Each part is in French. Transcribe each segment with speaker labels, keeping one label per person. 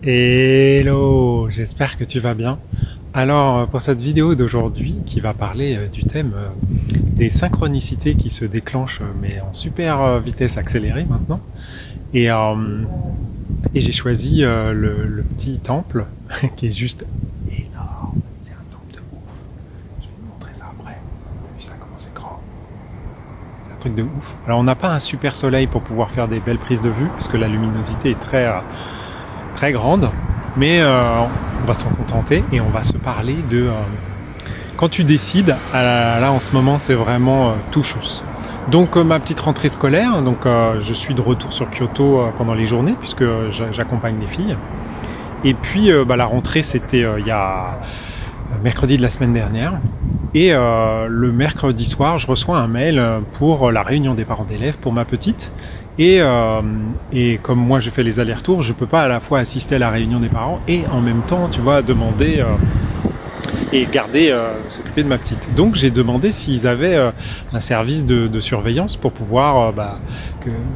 Speaker 1: Hello, j'espère que tu vas bien. Alors pour cette vidéo d'aujourd'hui qui va parler du thème des synchronicités qui se déclenchent mais en super vitesse accélérée maintenant. Et, j'ai choisi le petit temple qui est juste énorme. C'est un temple de ouf. Je vais te montrer ça après. T'as vu ça comment c'est grand? C'est un truc de ouf. Alors on n'a pas un super soleil pour pouvoir faire des belles prises de vue parce que la luminosité est très grande, mais on va s'en contenter et on va se parler de quand tu décides, là en ce moment c'est vraiment tout chousse. Donc ma petite rentrée scolaire, donc je suis de retour sur Kyoto pendant les journées puisque j'accompagne les filles. Et puis la rentrée c'était il y a mercredi de la semaine dernière. Et le mercredi soir, je reçois un mail pour la réunion des parents d'élèves pour ma petite. Et comme moi je fais les allers-retours, je peux pas à la fois assister à la réunion des parents et en même temps, tu vois, demander et garder, s'occuper de ma petite. Donc j'ai demandé s'ils avaient un service de surveillance pour pouvoir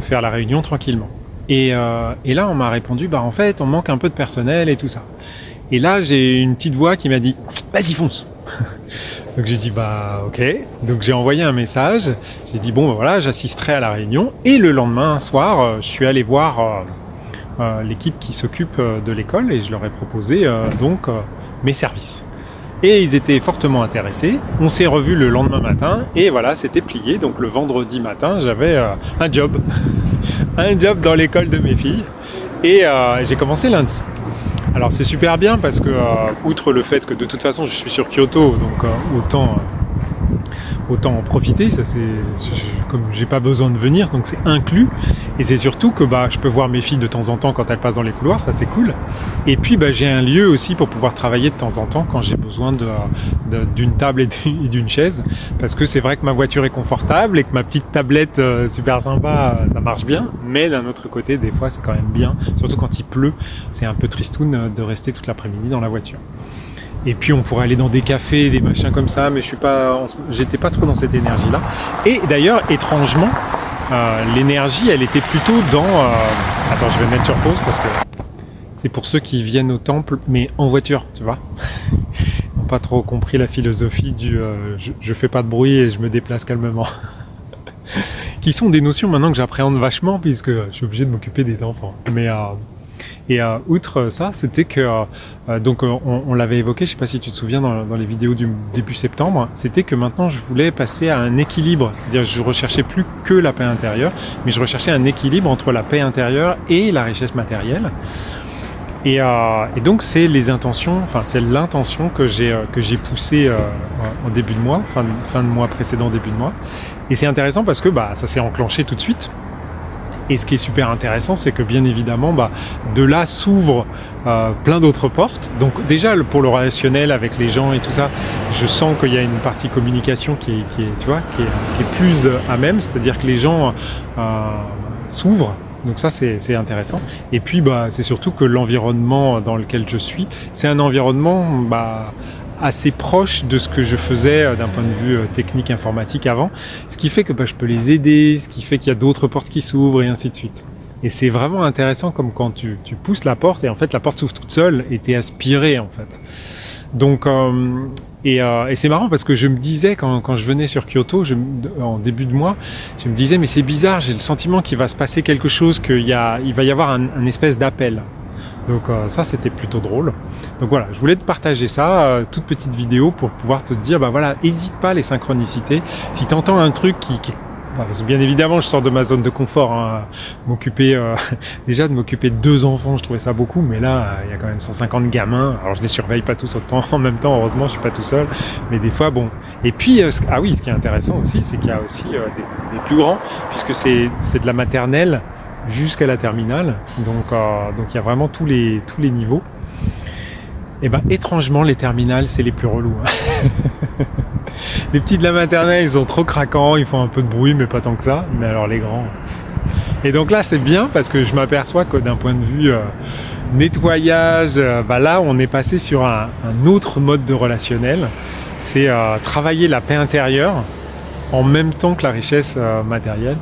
Speaker 1: faire la réunion tranquillement. Et là on m'a répondu, en fait on manque un peu de personnel et tout ça. Et là j'ai une petite voix qui m'a dit, vas-y fonce. Donc j'ai dit ok, donc j'ai envoyé un message, j'ai dit voilà, j'assisterai à la réunion et le lendemain soir, je suis allé voir l'équipe qui s'occupe de l'école et je leur ai proposé mes services. Et ils étaient fortement intéressés, on s'est revus le lendemain matin et voilà, c'était plié, donc le vendredi matin j'avais un job, un job dans l'école de mes filles et j'ai commencé lundi. Alors c'est super bien parce que, outre le fait que de toute façon je suis sur Kyoto, donc autant en profiter, ça comme j'ai pas besoin de venir, donc c'est inclus. Et c'est surtout que je peux voir mes filles de temps en temps quand elles passent dans les couloirs, ça c'est cool. Et puis j'ai un lieu aussi pour pouvoir travailler de temps en temps quand j'ai besoin d'une table et d'une chaise. Parce que c'est vrai que ma voiture est confortable et que ma petite tablette super sympa, ça marche bien. Mais d'un autre côté, des fois c'est quand même bien, surtout quand il pleut, c'est un peu tristoun de rester toute l'après-midi dans la voiture. Et puis on pourrait aller dans des cafés, des machins comme ça, mais j'étais pas trop dans cette énergie-là. Et d'ailleurs, étrangement, l'énergie, elle était plutôt dans... Attends, je vais mettre sur pause parce que c'est pour ceux qui viennent au temple, mais en voiture, tu vois. Ils n'ont pas trop compris la philosophie du je fais pas de bruit et je me déplace calmement. Qui sont des notions maintenant que j'appréhende vachement puisque je suis obligé de m'occuper des enfants. Et outre ça, c'était que, on l'avait évoqué, je sais pas si tu te souviens dans les vidéos du début septembre, c'était que maintenant je voulais passer à un équilibre, c'est-à-dire je recherchais plus que la paix intérieure, mais je recherchais un équilibre entre la paix intérieure et la richesse matérielle. Et donc c'est l'intention que j'ai poussée en début de mois, fin de mois précédent, début de mois. Et c'est intéressant parce que ça s'est enclenché tout de suite. Et ce qui est super intéressant, c'est que bien évidemment, de là s'ouvrent plein d'autres portes. Donc déjà, pour le relationnel avec les gens et tout ça, je sens qu'il y a une partie communication qui est plus à même, c'est-à-dire que les gens s'ouvrent. Donc ça, c'est intéressant. Et puis, c'est surtout que l'environnement dans lequel je suis, c'est un environnement assez proche de ce que je faisais d'un point de vue technique informatique avant, ce qui fait que je peux les aider, ce qui fait qu'il y a d'autres portes qui s'ouvrent et ainsi de suite. Et c'est vraiment intéressant comme quand tu pousses la porte et en fait la porte s'ouvre toute seule et t'es aspiré en fait. Donc et c'est marrant parce que je me disais quand je venais sur Kyoto en début de mois, je me disais mais c'est bizarre, j'ai le sentiment qu'il va se passer quelque chose, il va y avoir un espèce d'appel. Donc ça c'était plutôt drôle. Donc voilà, je voulais te partager ça, toute petite vidéo pour pouvoir te dire, hésite pas les synchronicités. Si tu entends un truc bien évidemment je sors de ma zone de confort, m'occuper déjà de m'occuper de 2 enfants, je trouvais ça beaucoup, mais là il y a quand même 150 gamins, alors je les surveille pas tous autant en même temps, heureusement je suis pas tout seul, mais des fois Et puis ce qui est intéressant aussi, c'est qu'il y a aussi des plus grands, puisque c'est de la maternelle jusqu'à la terminale, donc il y a vraiment tous les niveaux. Et étrangement les terminales c'est les plus relous. Les petits de la maternelle ils sont trop craquants, ils font un peu de bruit mais pas tant que ça, mais alors les grands. Et donc là c'est bien parce que je m'aperçois que d'un point de vue nettoyage, là on est passé sur un autre mode de relationnel, c'est travailler la paix intérieure en même temps que la richesse matérielle.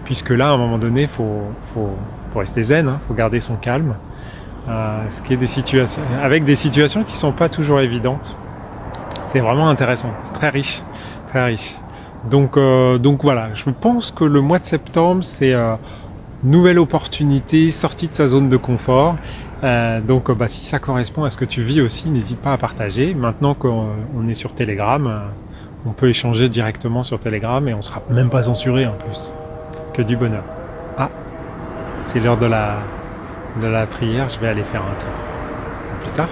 Speaker 1: Puisque là, à un moment donné, faut rester zen, faut garder son calme. ce qui est des situations, avec des situations qui sont pas toujours évidentes. C'est vraiment intéressant, c'est très riche, très riche. Donc voilà, je pense que le mois de septembre, c'est nouvelle opportunité, sortie de sa zone de confort. Si ça correspond à ce que tu vis aussi, n'hésite pas à partager. Maintenant qu'on est sur Telegram, on peut échanger directement sur Telegram et on sera même pas censuré en plus. Que du bonheur. Ah, c'est l'heure de la prière, je vais aller faire un tour. À plus tard.